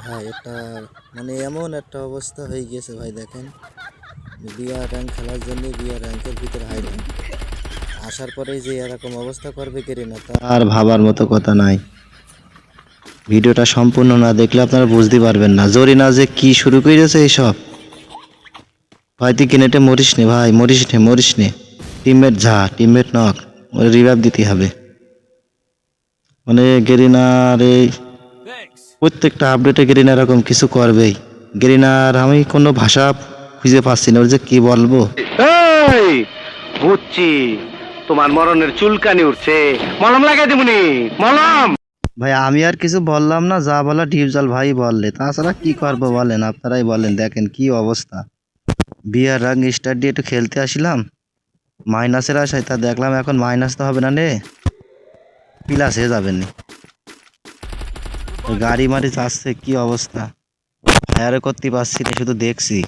ভাই এটা মানে এমন একটা অবস্থা হয়ে গেছে ভাই, দেখেন বিআর র্যাঙ্ক খেলার জন্য বিআর র্যাঙ্কের ভিতরে হাই র্যাঙ্ক আসার পরেই যে এরকম অবস্থা করবে গেরিনা তা আর ভাবার মতো কথা নাই। ভিডিওটা সম্পূর্ণ না দেখলে আপনারা বুঝতে পারবেন না জরিনা যে কি শুরু করেছে এইসব। ভাই তুই কিনেটে মরিস নে ভাই, মরিস নে। টিমমেট টিমমেট নক, ওর রিভাইভ দিতে হবে। মানে গেরিনার এই প্রত্যেকটা আপডেটে গেরিনা এরকম কিছু করবেই। গেরিনার আমি কোনো ভাষা খুঁজে পাচ্ছি না, ওর যে কি বলবো। এই বুঝছি, তোমার মরণের চুলকানি উঠছে, মলম লাগাই দিবনি, মলম। ভাই আমি আর কিছু বললাম না, যা বলা ডিপজল ভাই বললে, তাছাড়া কি করবো বলেন, আপনারাই বলেন। দেখেন কি অবস্থা, বিয়ার রাং স্টার দিয়ে একটু খেলতে আসলাম মাইনাসের আশায়, তা দেখলাম এখন মাইনাস তো হবে না রে, প্লাস হয়ে যাবেন। গাড়ি মারি যাচ্ছে, কি অবস্থা, ফায়ারও করতে পারছি না, শুধু দেখছি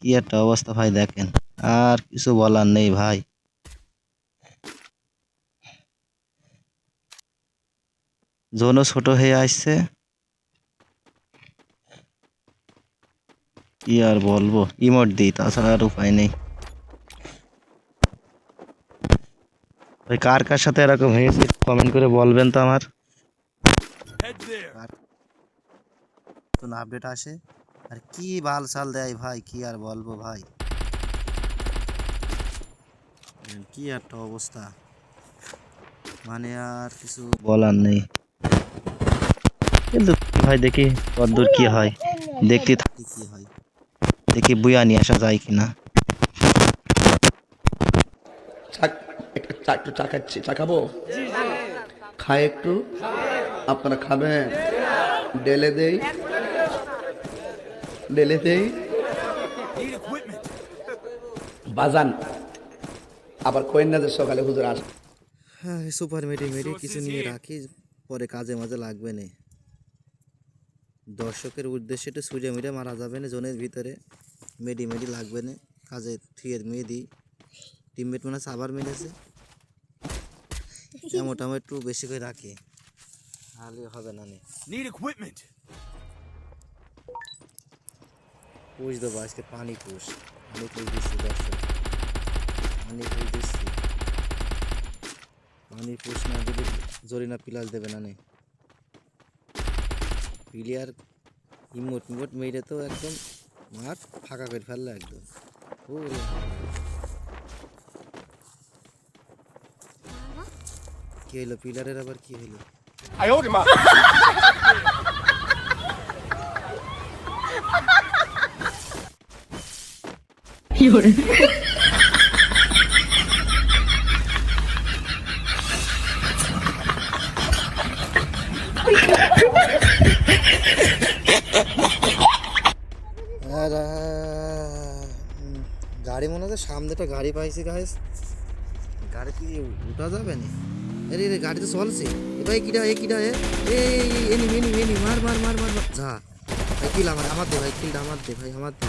কি একটা অবস্থা ভাই। দেখেন আর কিছু বলার নেই ভাই। জোনও ছোট হয়ে আসছে, কি আর বলবো, ইমোট দিই, তাছাড়া আর উপায় নেই। ভাই কার কার সাথে এরকম হয়েছে কমেন্ট করে বলবেন তো আমার। নতুন আপডেট আসে আর কি বাল চাল দেয় ভাই, কি আর বলবো ভাই, কি একটা অবস্থা, মানে আর কিছু বলার নেই। কিন্তু ভাই দেখি কতদূর কি হয়, দেখতে থাকি কি হয়, দেখি বুয়া নিয়ে আসা যায় কিনা। একটু চা খাচ্ছি, চা খাবো, খাই একটু, আপনারা খাবেন? ডেলে দেই, বাজান আবার কইন না যে সকালে হুজুর আস। হ্যাঁ সুপার মেডি কিছু নিয়ে রাখি, পরে কাজে মাঝে লাগবে না। দর্শকের উদ্দেশ্যে একটু সুইডে মিডে মারা যাবে না জোনের ভিতরে, মেডি লাগবে না, কাজে থুয়ের মেদি টিমমেট মনে হচ্ছে আবার মেরেছে। মোটামুটি একটু বেশি করে রাখি, তাহলে হবে না। পুষ দেবো আজকে, পানি পুষ দিচ্ছি দর্শক, পানি পুষ না দিলে জরিনা প্লাস দেবে না। প্লেয়ার ইমোট মেরে তো একদম মাঠ ফাঁকা করে ফেললো একদম। ওরে কি হইলো, পিলারের আবার কি হইলো? আর গাড়ি মনে হচ্ছে সামনেটা গাড়ি পাইছি গাইস, গাড়ি কি উঠা যাবে না? আরে রে গাড়ি তো চলছে, এ ভাই কিডা এনি মার যা ভাই, কিল আমার দে ভাই, কিলটা আমার দে ভাই, আমার দে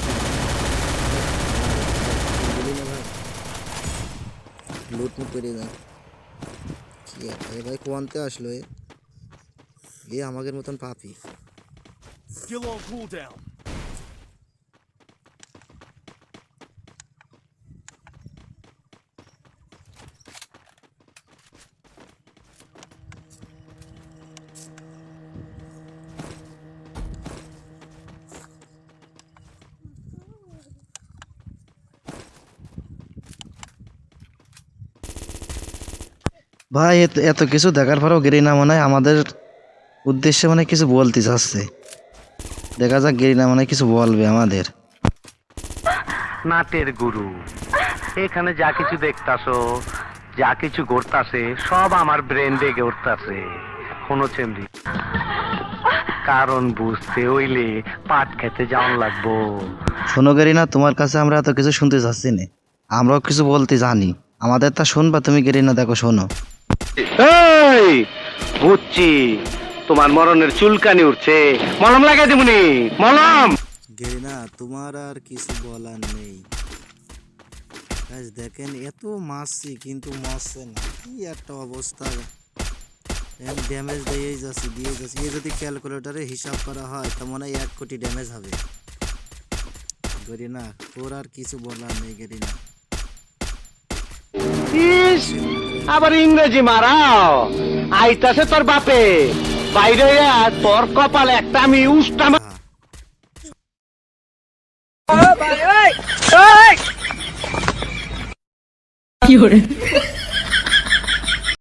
বলি না ভাই, লুট করে যায়। কি এ ভাই কোয়ান্তে আসলো এ আমাদের মতন পাপি। ভাই এত কিছু দেখার পরেও গেরিনা মনে হয় আমাদের উদ্দেশ্যে মানে কিছু বলতে চাচ্ছে, দেখা যাক গেরিনা মানে কিছু বলবে আমাদের। নাটের গুরু, এখানে যা কিছু দেখতাছো, যা কিছু ঘটতাছে, সব আমার ব্রেন দেখে উঠতাছে। কোনো চেমরি কারণ বুঝতে হইলে পাট খেতে যাওয়ান লাগবো। শোনো গেরিনা, তোমার কাছে আমরা এত কিছু শুনতে চাচ্ছি না, আমরাও কিছু বলতে জানি, আমাদের তা শুনবা তুমি গেরিনা। দেখো শোনো, এই বুঝছি, তোমার মরণের চুলকানি উঠছে, মলম লাগাই দিবনি, মলম। গেরিনা তোমার আর কিছু বলার নেই। দেখেন এত মারছি কিন্তু মরছে না, কি একটা অবস্থা। ড্যামেজ দিয়ে যাচ্ছে এ যদি ক্যালকুলেটরে হিসাব করা হয় তা মনে হয় 1 কোটি ড্যামেজ হবে। গরিনা তোর আর কিছু বলার নেই গরিনা। ইস, আবার ইংরেজি মারাও। আইতাছে তোর বাপে, বাইরে হইয়া তোর কপালে একটা আমি উষ্টা হ্যাঁ।